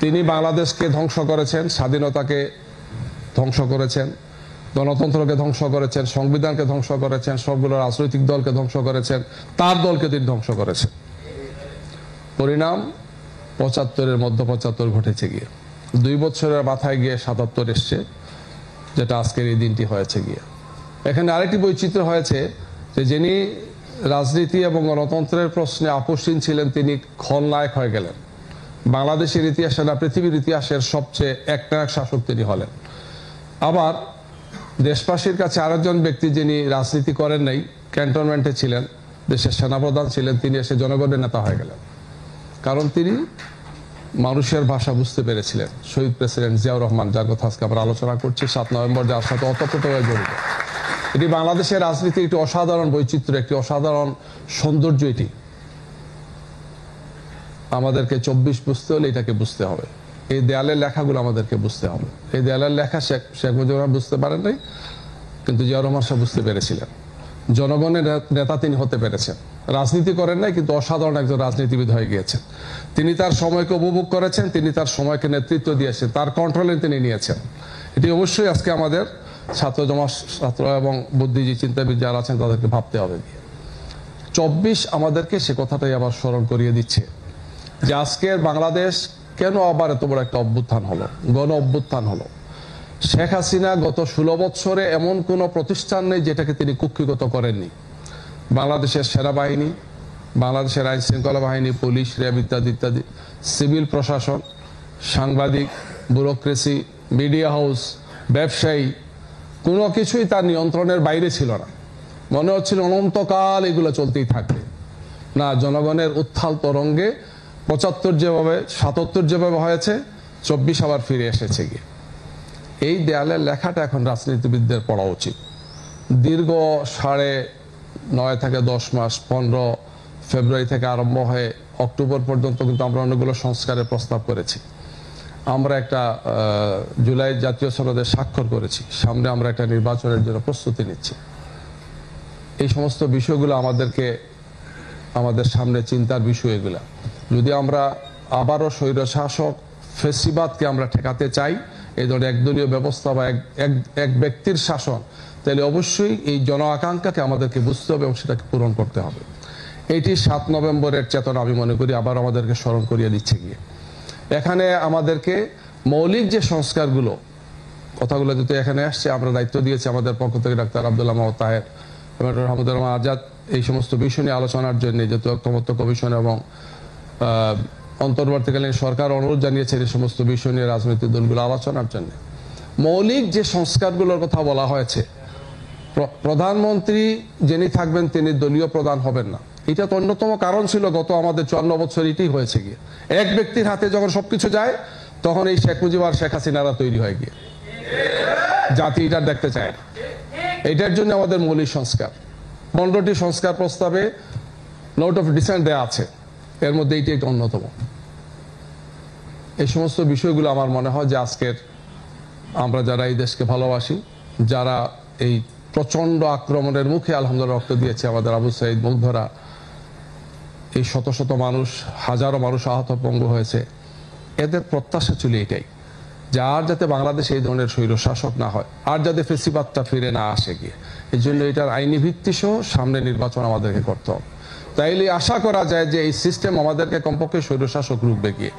তিনি বাংলাদেশকে ধ্বংস করেছেন, স্বাধীনতাকে ধ্বংস করেছেন, গণতন্ত্রকে ধ্বংস করেছেন, সংবিধানকে ধ্বংস করেছেন, সবগুলো রাজনৈতিক দলকে ধ্বংস করেছেন, তার দলকে তিনি ধ্বংস করেছেন। পরিণাম ৭৫-এর মধ্য ৭৫ ঘটেছে গিয়ে, 2 বছরের মাথায় গিয়ে ৭৭ এসছে, যেটা আজকের এই দিনটি হয়েছে গিয়ে। এখানে আরেকটি বৈচিত্র্য হয়েছে যে যিনি রাজনীতি এবং গণতন্ত্রের প্রশ্নে আপোষহীন ছিলেন তিনি খলনায়ক হয়ে গেলেন। বাংলাদেশের ইতিহাসে না পৃথিবীর ইতিহাসের সবচেয়ে একনায়ক শাসক তিনি হলেন। আবার দেশবাসীর কাছে আরেকজন ব্যক্তি যিনি রাজনীতি করেন নাই, ক্যান্টনমেন্টে ছিলেন, দেশের সেনাপ্রধান ছিলেন, তিনি এসে জনগণের নেতা হয়ে গেলেন। কারণ তিনি মানুষের ভাষা বুঝতে পেরেছিলেন। শহীদ প্রেসিডেন্ট জিয়াউর রহমান, যার কথা আজকে আমরা আলোচনা করছি, 7 নভেম্বর, যার সাথে ওতপ্রোতভাবে জড়িত। এটি বাংলাদেশের রাজনীতি একটি অসাধারণ বৈচিত্র্য, একটি অসাধারণ সৌন্দর্য। এটি আমাদেরকে 24 বুঝতে হলে এটাকে বুঝতে হবে। এই দেয়ালের লেখাগুলো আমাদেরকে বুঝতে হবে। এই দেয়ালের লেখা শেখ মুজিবুর রহমান বুঝতে পারেন নাই, কিন্তু জিয়াউর রহমান সাহেব বুঝতে পেরেছিলেন। জনগণের নেতা তিনি হতে পেরেছেন। রাজনীতি করেন নাই, কিন্তু অসাধারণ একজন রাজনীতিবিদ হয়ে গিয়েছেন। তিনি তার সময়কে উপভোগ করেছেন, তিনি তার সময়কে নেতৃত্ব দিয়েছেন, তার কন্ট্রোলে তিনি নিয়েছেন। এটি অবশ্যই আজকে আমাদের ছাত্র এবং বুদ্ধিজীবী চিন্তাবিদ যারা আছেন তাদেরকে ভাবতে হবে। 24 আমাদেরকে সে কথাটাই আবার স্মরণ করিয়ে দিচ্ছে যে আজকের বাংলাদেশ কেন আবার এত বড় একটা অভ্যুত্থান হলো, গণ অভ্যুত্থান হলো। শেখ হাসিনা গত 16 বছরে এমন কোন প্রতিষ্ঠান নেই যেটাকে তিনি কুক্ষিগত করেননি। বাংলাদেশের সেনাবাহিনী, বাংলাদেশের আইন শৃঙ্খলা বাহিনী, পুলিশ, র্যাব ইত্যাদি ইত্যাদি, সিভিল প্রশাসন, সাংবাদিক, ব্যুরোক্রেসি, মিডিয়া হাউস, ব্যবসায়ী, কোনো কিছুই তার নিয়ন্ত্রণের বাইরে ছিল না। মনে হচ্ছিল অনন্তকাল এগুলো চলতেই থাকবে। না, জনগণের উত্থাল তরঙ্গে ৭৫ যেভাবে, ৭৭ যেভাবে হয়েছে, 24 আবার ফিরে এসেছে গিয়ে। এই দেয়ালের লেখাটা এখন রাজনীতিবিদদের পড়া উচিত। দীর্ঘ 9.5 থেকে 10 মাস, 15 ফেব্রুয়ারি থেকে আরম্ভ হয়ে অক্টোবর পর্যন্ত কিন্তু আমরা অনেকগুলো সংস্কারের প্রস্তাব করেছি। আমরা একটা জুলাই জাতীয় সনদে স্বাক্ষর করেছি। সামনে আমরা একটা নির্বাচনের জন্য প্রস্তুতি নিচ্ছি। এই সমস্ত বিষয়গুলো আমাদের সামনে চিন্তার বিষয়। এগুলা যদি আমরা আবারও স্বৈরশাসক ফেসিবাদকে আমরা ঠেকাতে চাই, এই ধরনের একদলীয় ব্যবস্থা বা এক ব্যক্তির শাসন, তাহলে অবশ্যই এই জন আকাঙ্ক্ষাকে আমাদেরকে বুঝতে হবে এবং সেটাকে পূরণ করতে হবে। এটি 7 নভেম্বরের চেতনা আমি মনে করি আবার আমাদেরকে স্মরণ করিয়ে দিচ্ছে গিয়ে। এখানে আমাদেরকে মৌলিক যে সংস্কারগুলো, কথাগুলো যেহেতু এখানে আসছে, আমরা দায়িত্ব দিয়েছি আমাদের পক্ষ থেকে ডাক্তার আব্দুল্লাহ মাহমুদ তাহের, হামিদুর রহমান আজাদ এই সমস্ত বিষয় নিয়ে আলোচনার জন্য, যেহেতু ঐকমত্য কমিশন এবং অন্তর্বর্তীকালীন সরকার অনুরোধ জানিয়েছেন এই সমস্ত বিষয় নিয়ে রাজনৈতিক দলগুলো আলোচনার জন্য। মৌলিক যে সংস্কারগুলোর কথা বলা হয়েছে, প্রধানমন্ত্রী যিনি থাকবেন তিনি দলীয় প্রধান হবেন না। এটা তো অন্যতম কারণ ছিল গত আমাদের 54 বছর এটাই হয়েছে গিয়ে। এক ব্যক্তির হাতে যখন সবকিছু যায়, তখন এই শেখ মুজিব আর শেখ হাসিনারা তৈরি হয়ে গিয়ে জাতি এটা দেখতে চায় না। এটার জন্য আমাদের মৌলিক সংস্কার, 15টি সংস্কার প্রস্তাবে নোট অফ ডিসেন্ট দেয়া আছে, এর মধ্যে এইটি একটা অন্যতম। এই সমস্ত বিষয়গুলো আমার মনে হয় যে আজকের আমরা যারা এই দেশকে ভালোবাসি, যারা এই প্রচন্ড আক্রমণের মুখে আলহামদুলিল্লাহ রক্ত দিয়েছে, আমাদের আবু সাইদ, মুগ্ধরা, এই শত শত মানুষ, হাজারো মানুষ আহত পঙ্গু হয়েছে, এদের প্রত্যাশা ছিল এটাই যে আর যাতে বাংলাদেশে এই ধরনের স্বৈরশাসক না হয়, আর যাতে ফেসিবাদটা ফিরে না আসে গিয়ে। এই জন্য এটার আইনি ভিত্তি সহ সামনে নির্বাচন আমাদেরকে করতে হবে। তাইলে আশা করা যায় যে এই সিস্টেম আমাদেরকে কমপক্ষে স্বৈরশাসক রূপে গিয়ে